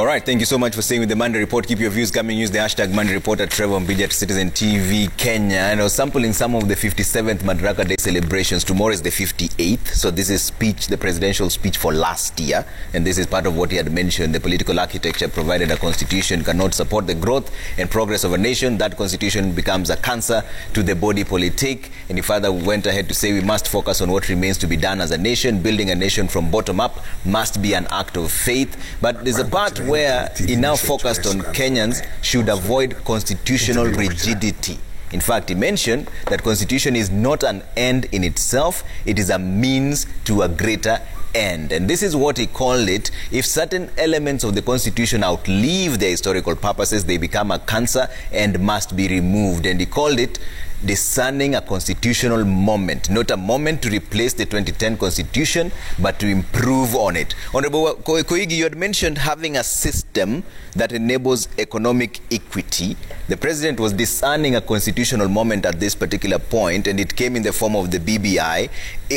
All right, thank you so much for staying with the Monday Report. Keep your views coming. Use the hashtag Monday Report at Trevor Mbidi at Citizen TV Kenya. And I was sampling some of the 57th Madaraka Day celebrations. Tomorrow is the 58th. So this is the presidential speech for last year. And this is part of what he had mentioned. The political architecture provided a constitution cannot support the growth and progress of a nation. That constitution becomes a cancer to the body politic. And he further went ahead to say we must focus on what remains to be done as a nation. Building a nation from bottom up must be an act of faith. But there's a part where he now focused on Kenyans should avoid constitutional rigidity. In fact, he mentioned that constitution is not an end in itself, it is a means to a greater end. And this is what he called it: if certain elements of the constitution outlive their historical purposes, they become a cancer and must be removed. And he called it discerning a constitutional moment, not a moment to replace the 2010 constitution, but to improve on it. Honorable Koigi, you had mentioned having a system that enables economic equity. The president was discerning a constitutional moment at this particular point, and it came in the form of the BBI.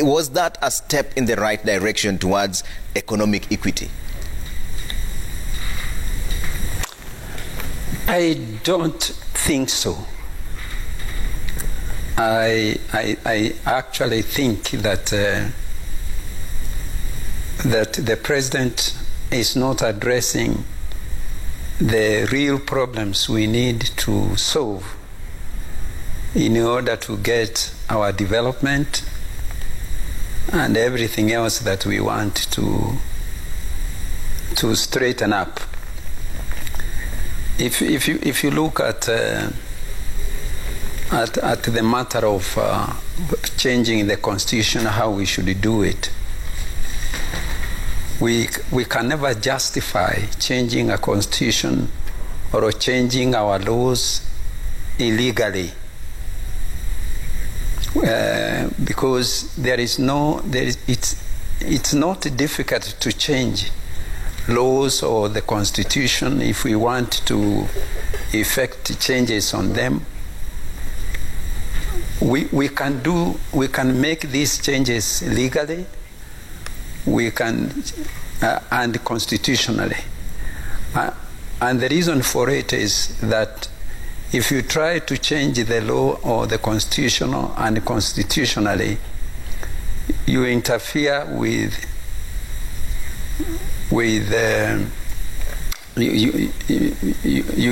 Was that a step in the right direction towards economic equity? I don't think so. I actually think that that the president is not addressing the real problems we need to solve in order to get our development and everything else that we want to straighten up. If you look at the matter of changing the constitution, how we should do it, we can never justify changing a constitution or changing our laws illegally, because it's not difficult to change laws or the constitution if we want to effect changes on them. We can make these changes legally, we can and constitutionally, and the reason for it is that if you try to change the law or the constitutional and constitutionally, you interfere with you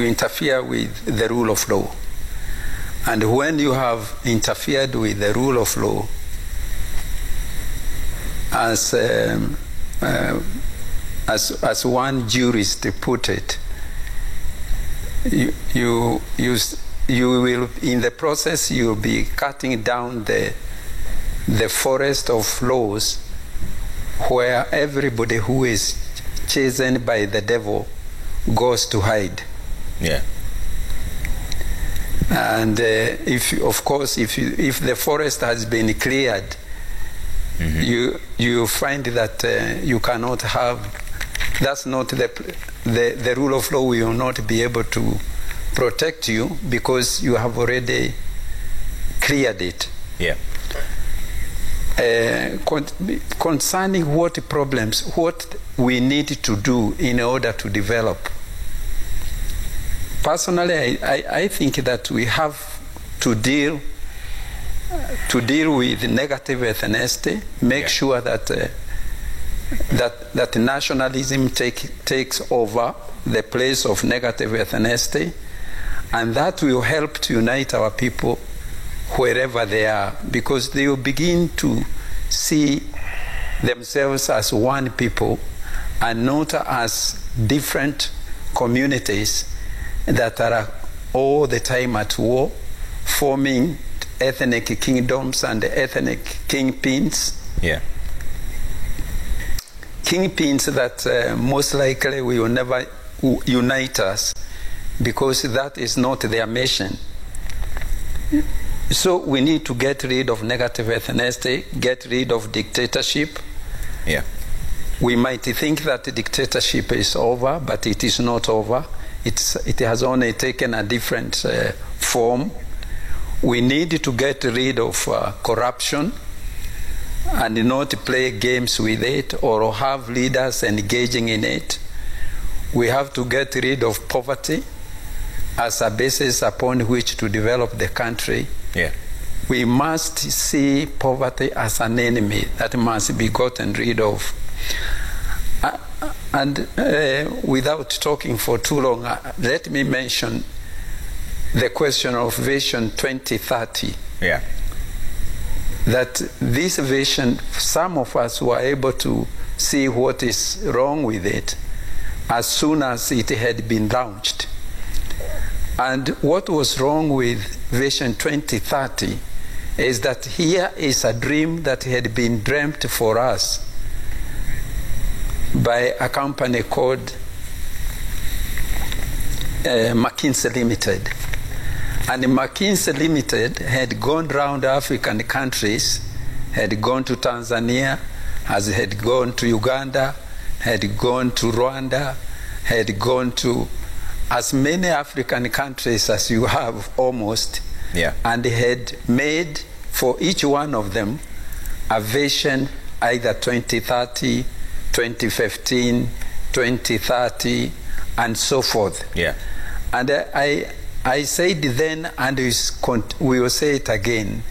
interfere with the rule of law. And when you have interfered with the rule of law, as one jurist put it, you will, in the process, you will be cutting down the forest of laws where everybody who is chastened by the devil goes to hide. Yeah. And if the forest has been cleared, you find that you cannot have. That's not the rule of law. Will not be able to protect you because you have already cleared it. Yeah. Concerning what we need to do in order to develop. Personally, I think that we have to deal with negative ethnicity, make sure that that nationalism takes over the place of negative ethnicity, and that will help to unite our people wherever they are, because they will begin to see themselves as one people and not as different communities that are all the time at war, forming ethnic kingdoms and ethnic kingpins. Yeah. Kingpins that most likely will never unite us, because that is not their mission. So we need to get rid of negative ethnicity, get rid of dictatorship. Yeah. We might think that the dictatorship is over, but it is not over. It has only taken a different form. We need to get rid of corruption and not play games with it or have leaders engaging in it. we have to get rid of poverty as a basis upon which to develop the country. Yeah. We must see poverty as an enemy that must be gotten rid of. And without talking for too long, let me mention the question of Vision 2030. Yeah. That this vision, some of us were able to see what is wrong with it as soon as it had been launched. And what was wrong with Vision 2030 is that here is a dream that had been dreamt for us by a company called McKinsey Limited. And McKinsey Limited had gone around African countries, had gone to Tanzania, had gone to Uganda, had gone to Rwanda, had gone to as many African countries as you have almost, yeah. And had made for each one of them a vision, either 2030, 2015, 2030, and so forth. Yeah. And I said then, and we will say it again,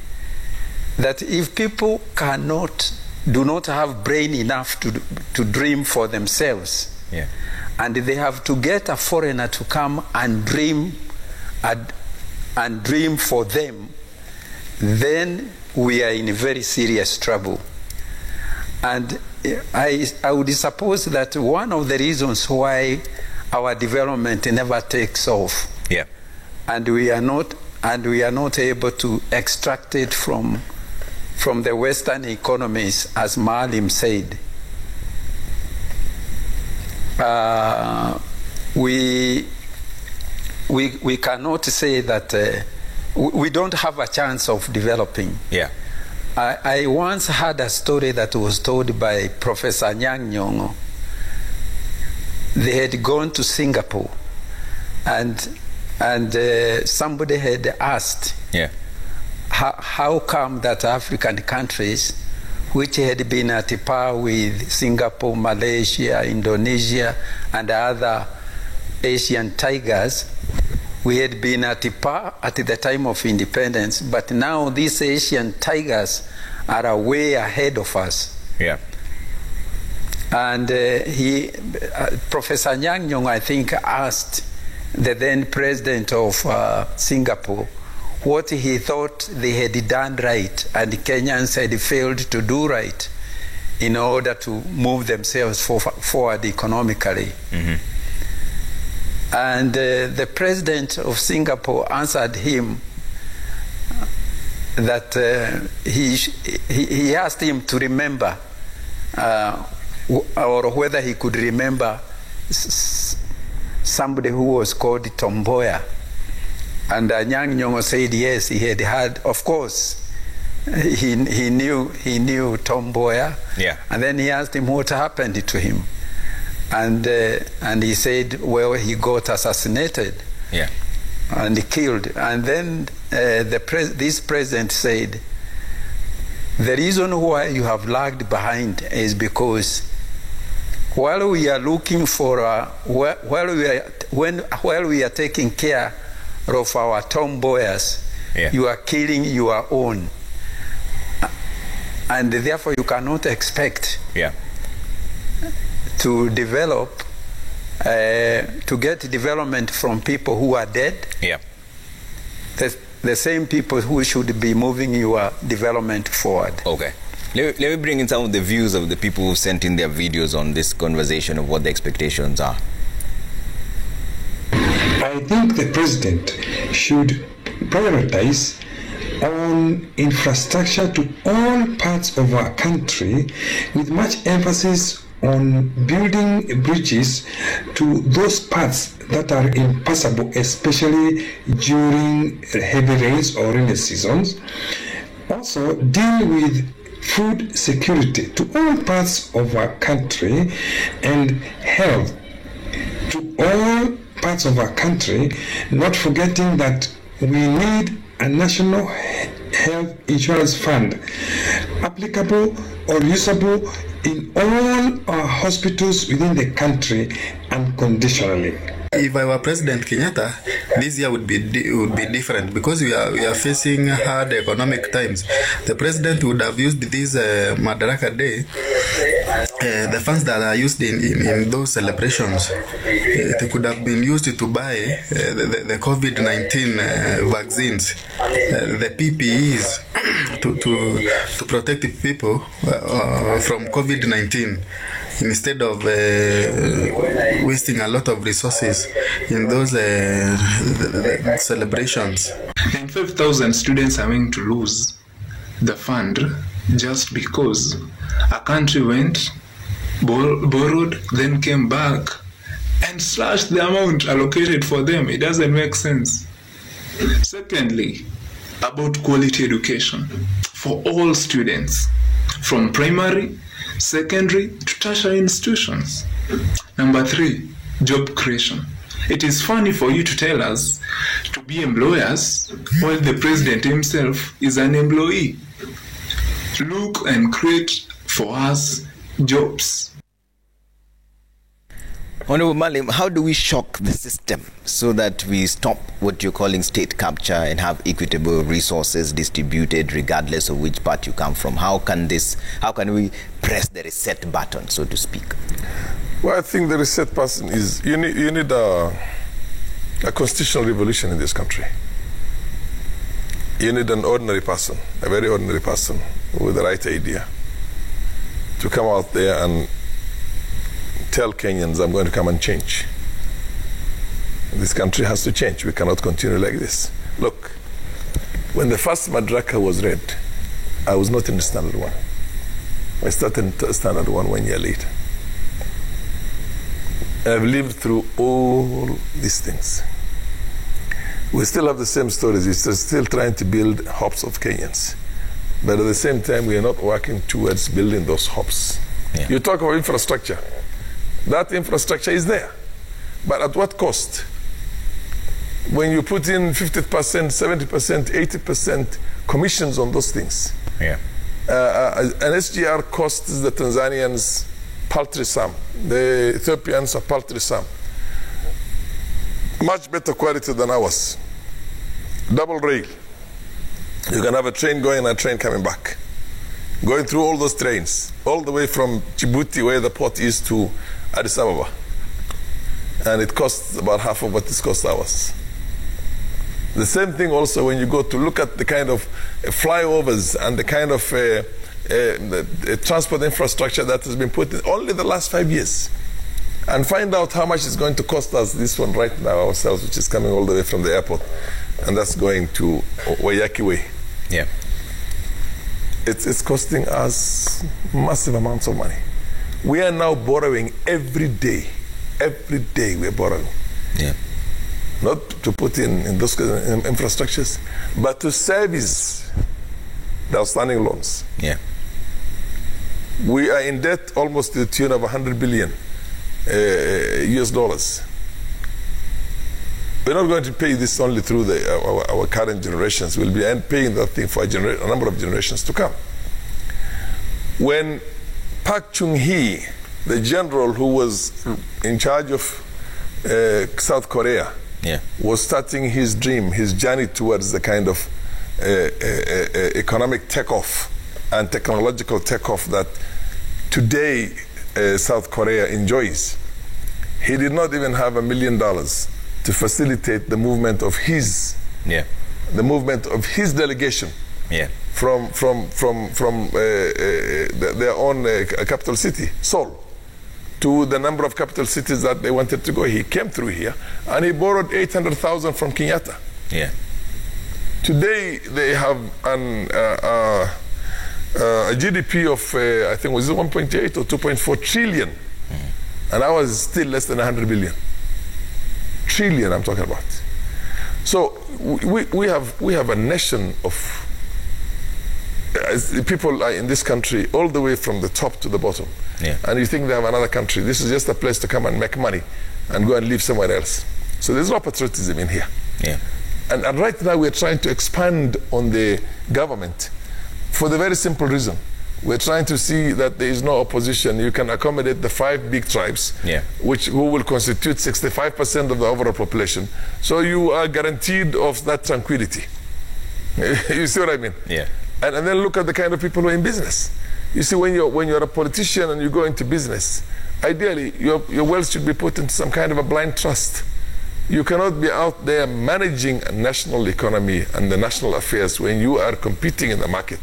that if people do not have brain enough to dream for themselves, yeah. And they have to get a foreigner to come and dream for them, then we are in very serious trouble. And I would suppose that one of the reasons why our development never takes off, yeah, and we are not able to extract it from the Western economies, as Maalim said. We cannot say that we don't have a chance of developing. Yeah. I once had a story that was told by Professor Anyang' Nyong'o. They had gone to Singapore, and somebody had asked, yeah, how come that African countries, which had been at par with Singapore, Malaysia, Indonesia, and other Asian tigers, we had been at par at the time of independence, but now these Asian tigers are way ahead of us. Yeah. And Professor Anyang' Nyong'o, I think, asked the then president of Singapore what he thought they had done right and Kenyans had failed to do right in order to move themselves forward economically. Mm-hmm. And the president of Singapore answered him that he asked him to remember or whether he could remember somebody who was called Tom Mboya. And Anyang' Nyong'o said yes, he had heard, of course, he knew Tom Mboya. Yeah. And then he asked him what happened to him. And he said, well, he got assassinated. Yeah. And killed. And then this president said, the reason why you have lagged behind is because while we are looking for while we are taking care of our Tom Mboyas, yeah, you are killing your own, and therefore you cannot expect, yeah, to develop, to get development from people who are dead. Yeah. The same people who should be moving your development forward. Okay. Let me bring in some of the views of the people who sent in their videos on this conversation of what the expectations are. I think the president should prioritize on infrastructure to all parts of our country, with much emphasis on building bridges to those parts that are impassable, especially during heavy rains or rainy seasons. Also, deal with food security to all parts of our country and health to all parts of our country, not forgetting that we need a national health insurance fund applicable or usable in all our hospitals within the country unconditionally. If I were President Kenyatta, this year would be different because we are facing hard economic times. The president would have used this Madaraka Day, the funds that are used in those celebrations, they could have been used to buy the COVID-19 vaccines, the PPEs to protect the people from COVID-19. Instead of wasting a lot of resources in those celebrations. And 5,000 students are going to lose the fund just because a country went, borrowed, then came back and slashed the amount allocated for them. It doesn't make sense. Secondly, about quality education for all students, from primary, secondary to tertiary institutions. Number 3, job creation. It is funny for you to tell us to be employers while the president himself is an employee. Look and create for us jobs. Honorable Malim, how do we shock the system so that we stop what you're calling state capture and have equitable resources distributed regardless of which part you come from? How can we press the reset button, so to speak? Well, I think the reset button is, you need a constitutional revolution in this country. You need an ordinary person, a very ordinary person with the right idea to come out there and tell Kenyans, I'm going to come and change. This country has to change. We cannot continue like this. Look, when the first Madaraka was read, I was not in Standard 1. I started in Standard 1 year later. I've lived through all these things. We still have the same stories. We're still trying to build hopes of Kenyans. But at the same time, we are not working towards building those hopes. Yeah. You talk about infrastructure. That infrastructure is there. But at what cost? When you put in 50%, 70%, 80% commissions on those things. Yeah. An SGR costs the Tanzanians paltry sum. The Ethiopians a paltry sum. Much better quality than ours. Double rail. You can have a train going and a train coming back. Going through all those trains, all the way from Djibouti, where the port is, to Addis Ababa. And it costs about half of what it costs ours. The same thing also when you go to look at the kind of flyovers and the kind of transport infrastructure that has been put in only the last 5 years. And find out how much it's going to cost us, this one right now ourselves, which is coming all the way from the airport. And that's going to Wayaki Way. Yeah. It's costing us massive amounts of money. We are now borrowing every day. Every day we're borrowing. Yeah. Not to put in those infrastructures, but to service the outstanding loans. Yeah. We are in debt almost to the tune of 100 billion US dollars. We're not going to pay this only through our current generations. We'll be paying that thing for a number of generations to come. When Park Chung-hee, the general who was in charge of South Korea, was starting his dream, his journey towards the kind of economic takeoff and technological takeoff that today South Korea enjoys, he did not even have $1 million to facilitate the movement of his delegation from their own capital city, Seoul, to the number of capital cities that they wanted to go. He came through here and he borrowed 800,000 from Kenyatta. Yeah. Today they have a GDP of I think was it 1.8 or 2.4 trillion, and ours is still less than 100 billion. Trillion I'm talking about. So we have a nation of people in this country all the way from the top to the bottom. Yeah. And you think they have another country. This is just a place to come and make money and go and live somewhere else. So there's no patriotism in here. Yeah. And right now we're trying to expand on the government for the very simple reason We're trying to see that there is no opposition. You can accommodate the 5 big tribes, who will constitute 65% of the overall population. So you are guaranteed of that tranquility. You see what I mean? Yeah. And then look at the kind of people who are in business. You see, when you're a politician and you go into business, ideally your wealth should be put into some kind of a blind trust. You cannot be out there managing a national economy and the national affairs when you are competing in the market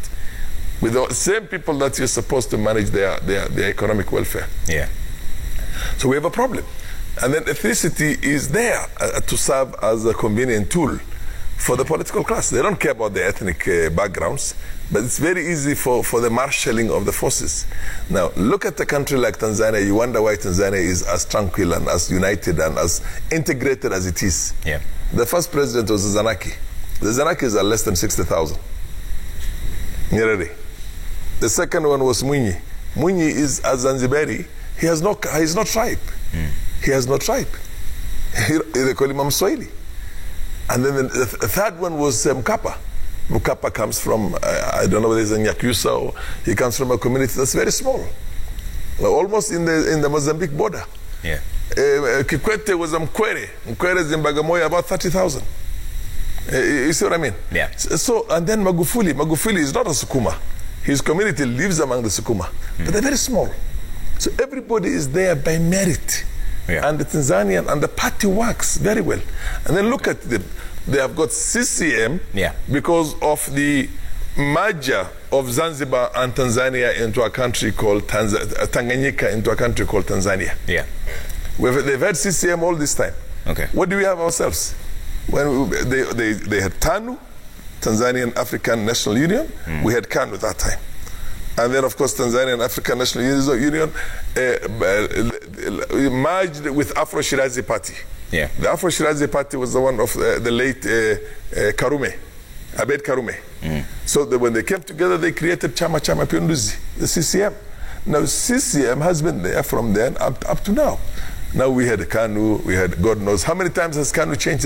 with the same people that you're supposed to manage their economic welfare. Yeah. So we have a problem. And then ethnicity is there to serve as a convenient tool for the political class. They don't care about their ethnic backgrounds, but it's very easy for the marshalling of the forces. Now, look at a country like Tanzania. You wonder why Tanzania is as tranquil and as united and as integrated as it is. Yeah. The first president was Zanaki. The Zanakis are less than 60,000. Nyerere. The second one was Mwinyi. Mwinyi is a Zanzibari. He has no tribe. He has no tribe. They call him Mswahili. And then the third one was Mkapa. Mkapa comes from, I don't know whether it's in Nyakyusa, or he comes from a community that's very small, almost in the Mozambique border. Yeah. Kikwete was a Mkwere. Mkwere is in Bagamoyo, about 30,000. You see what I mean? Yeah. So, and then Magufuli is not a Sukuma. His community lives among the Sukuma, but they're very small. So everybody is there by merit. Yeah. And the Tanzanian and the party works very well. And then look at them. They have got CCM because of the merger of Zanzibar and Tanzania into a country called Tanganyika into a country called Tanzania. Yeah. They've had CCM all this time. Okay. What do we have ourselves? When they had TANU, Tanzanian African National Union. We had KANU that time. And then, of course, Tanzanian African National Union merged with Afro-Shirazi Party. Yeah. The Afro-Shirazi Party was the one of the late Karume, Abed Karume. So when they came together, they created Chama Mapinduzi, the CCM. Now, CCM has been there from then up to now. Now we had KANU, we had God knows. How many times has KANU changed?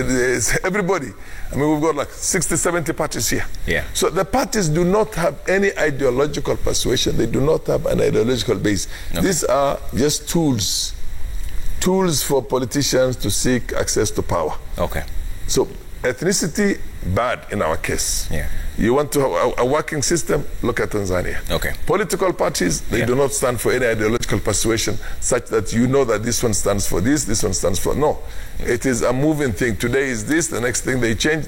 Everybody. I mean, we've got like 60, 70 parties here. Yeah. So the parties do not have any ideological persuasion. They do not have an ideological base. Okay. These are just tools for politicians to seek access to power. Okay. So ethnicity, bad in our case. Yeah. You want to have a working system, look at Tanzania. Okay. Political parties, they do not stand for any ideological persuasion such that you know that this one stands for this one stands for no. It is a moving thing. Today is this, the next thing they change.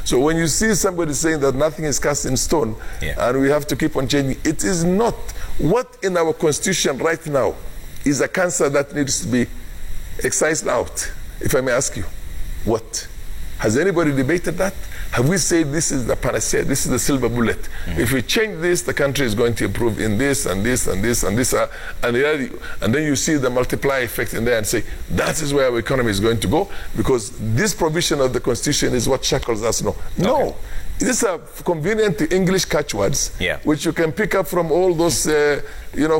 So when you see somebody saying that nothing is cast in stone and we have to keep on changing, it is not. What in our constitution right now is a cancer that needs to be excised out, if I may ask you. What? Has anybody debated that? Have we said this is the panacea, this is the silver bullet? If we change this, the country is going to improve in this and this and this and this. And then you see the multiply effect in there and say, that is where our economy is going to go because this provision of the Constitution is what shackles us. No. These are convenient English catchwords, which you can pick up from all those,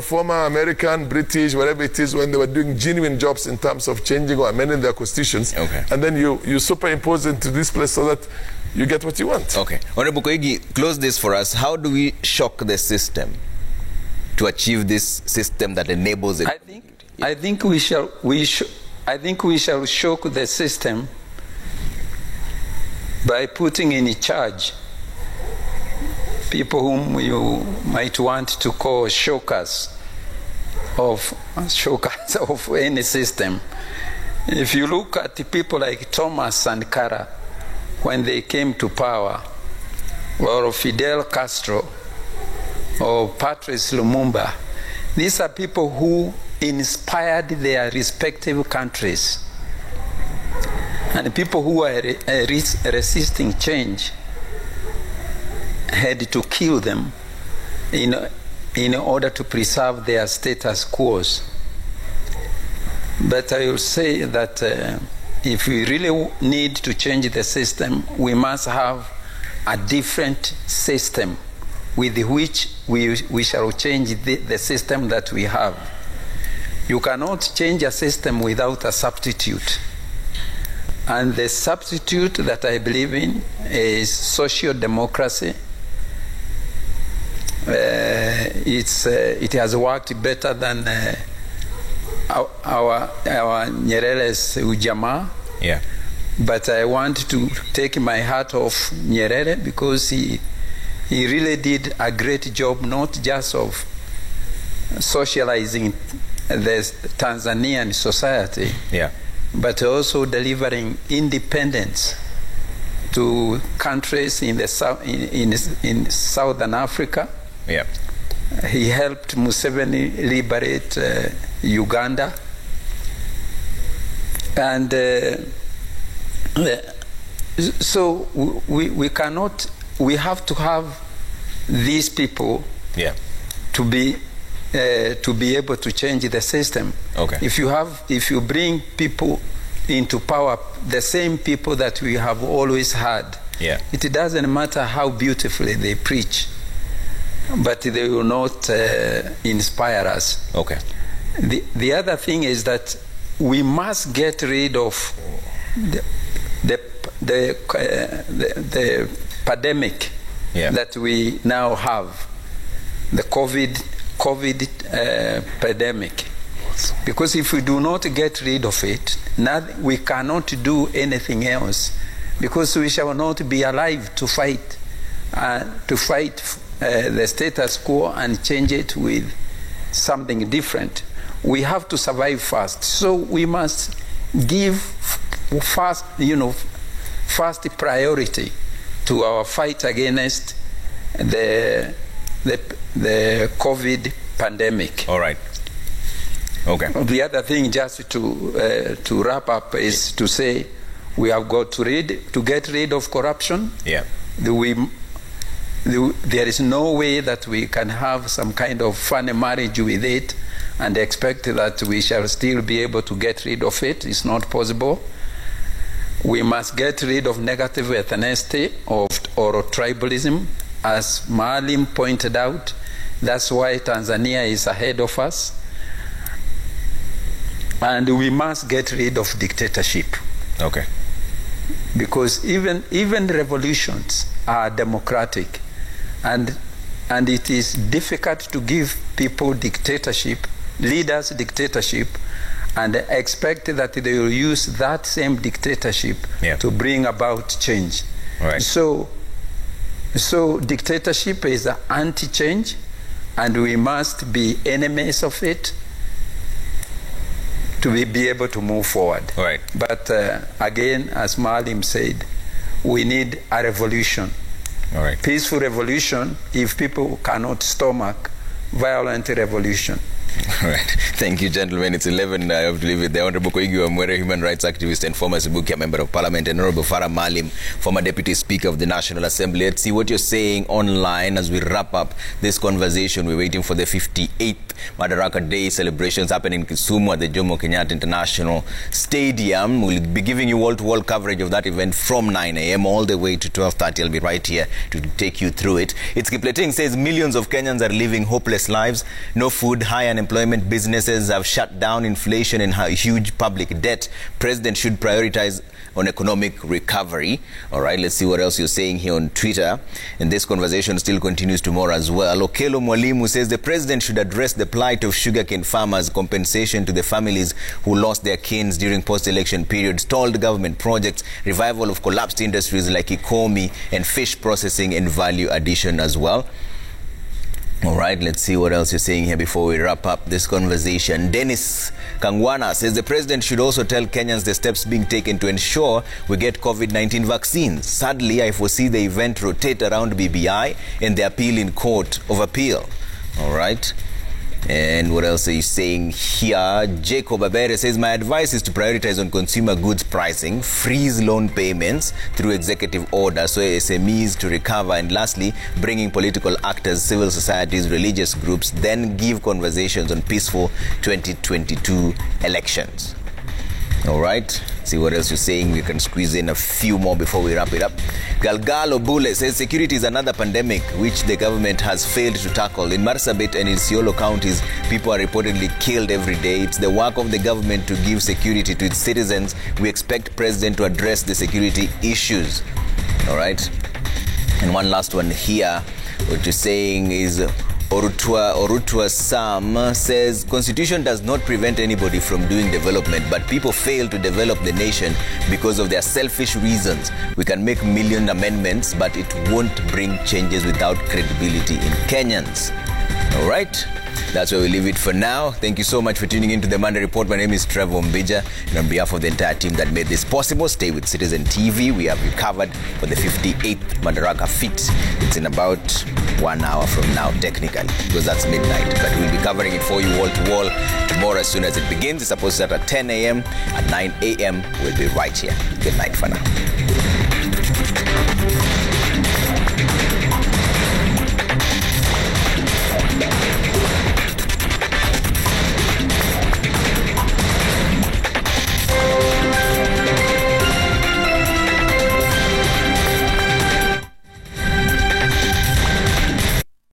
former American, British, whatever it is, when they were doing genuine jobs in terms of changing or amending their constitutions. Okay. And then you superimpose into this place so that you get what you want. Okay. Honorable Koigi, close this for us. How do we shock the system to achieve this system that enables it? I think we shall shock the system by putting in charge people whom you might want to call shockers of any system. If you look at the people like Thomas Sankara, when they came to power, or Fidel Castro, or Patrice Lumumba, these are people who inspired their respective countries. And people who are resisting change had to kill them in order to preserve their status quo. But I will say that if we really need to change the system, we must have a different system with which we shall change the system that we have. You cannot change a system without a substitute. And the substitute that I believe in is social democracy. it has worked better than our Nyerere's Ujamaa. Yeah. But I want to take my hat off Nyerere because he really did a great job, not just of socializing the Tanzanian society, Yeah. but also delivering independence to countries in the in Southern Africa. Yeah. He helped Museveni liberate Uganda, and so we cannot. We have to have these people Yeah. to be able to change the system. Okay. If you bring people into power, the same people that we have always had, Yeah. it doesn't matter how beautifully they preach, but they will not inspire us. Okay. The other thing is that we must get rid of the pandemic Yeah. that we now have, the COVID pandemic. Because if we do not get rid of it, we cannot do anything else, because we shall not be alive to fight the status quo and change it with something different. We have to survive first. So we must give first priority to our fight against the COVID pandemic. All right. Okay. The other thing, just to wrap up, is to say we have got to get rid of corruption. Yeah. There is no way that we can have some kind of funny marriage with it and expect that we shall still be able to get rid of it. It's not possible. We must get rid of negative ethnicity or tribalism. As Maalim pointed out, that's why Tanzania is ahead of us. And we must get rid of dictatorship. Okay. Because even revolutions are democratic, and it is difficult to give people dictatorship, leaders dictatorship, and expect that they will use that same dictatorship to bring about change. Right. So dictatorship is an anti-change, and we must be enemies of it to be able to move forward. Right. But again, as Maalim said, we need a revolution. All right. Peaceful revolution if people cannot stomach violent revolution. All right. Thank you, gentlemen. It's 11. I have to leave it. The Honorable Koigi Wamwere, human rights activist and former Sibukia member of parliament, and Honorable Farah Maalim, former deputy speaker of the National Assembly. Let's see what you're saying online as we wrap up this conversation. We're waiting for the 58th Madaraka Day celebrations happening in Kisumu at the Jomo Kenyatta International Stadium. We'll be giving you wall-to-wall coverage of that event from 9 a.m. all the way to 12:30. I'll be right here to take you through it. It's Kipleting says millions of Kenyans are living hopeless lives. No food, high unemployment, businesses have shut down, inflation and huge public debt. President should prioritize on economic recovery. All right, let's see what else you're saying here on Twitter. And this conversation still continues tomorrow as well. Okelo Mwalimu says the president should address the plight of sugarcane farmers, compensation to the families who lost their canes during post-election period, stalled government projects, revival of collapsed industries like Ikomi, and fish processing and value addition as well. All right, let's see what else you're saying here before we wrap up this conversation. Dennis Kangwana says the president should also tell Kenyans the steps being taken to ensure we get COVID-19 vaccines. Sadly, I foresee the event rotate around BBI and the appeal in court of appeal. All right. And what else are you saying here? Jacob Abere says, my advice is to prioritize on consumer goods pricing, freeze loan payments through executive order so SMEs to recover, and lastly, bringing political actors, civil societies, religious groups, then give conversations on peaceful 2022 elections. All right, see what else you're saying. We can squeeze in a few more before we wrap it up. Galgalo Bule says security is another pandemic which the government has failed to tackle. In Marsabit and in Isiolo counties, people are reportedly killed every day. It's the work of the government to give security to its citizens. We expect president to address the security issues. All right, and one last one here. What you're saying is Orutwa Sam says, Constitution does not prevent anybody from doing development, but people fail to develop the nation because of their selfish reasons. We can make million amendments, but it won't bring changes without credibility in Kenyans. All right. That's where we leave it for now. Thank you so much for tuning in to the Monday Report. My name is Trevor Mbija, and on behalf of the entire team that made this possible, stay with Citizen TV. We have you covered for the 58th Madaraka Fit. It's in about 1 hour from now, technically, because that's midnight. But we'll be covering it for you wall to wall tomorrow as soon as it begins. It's supposed to start at 10 a.m. At 9 a.m., we'll be right here. Good night for now.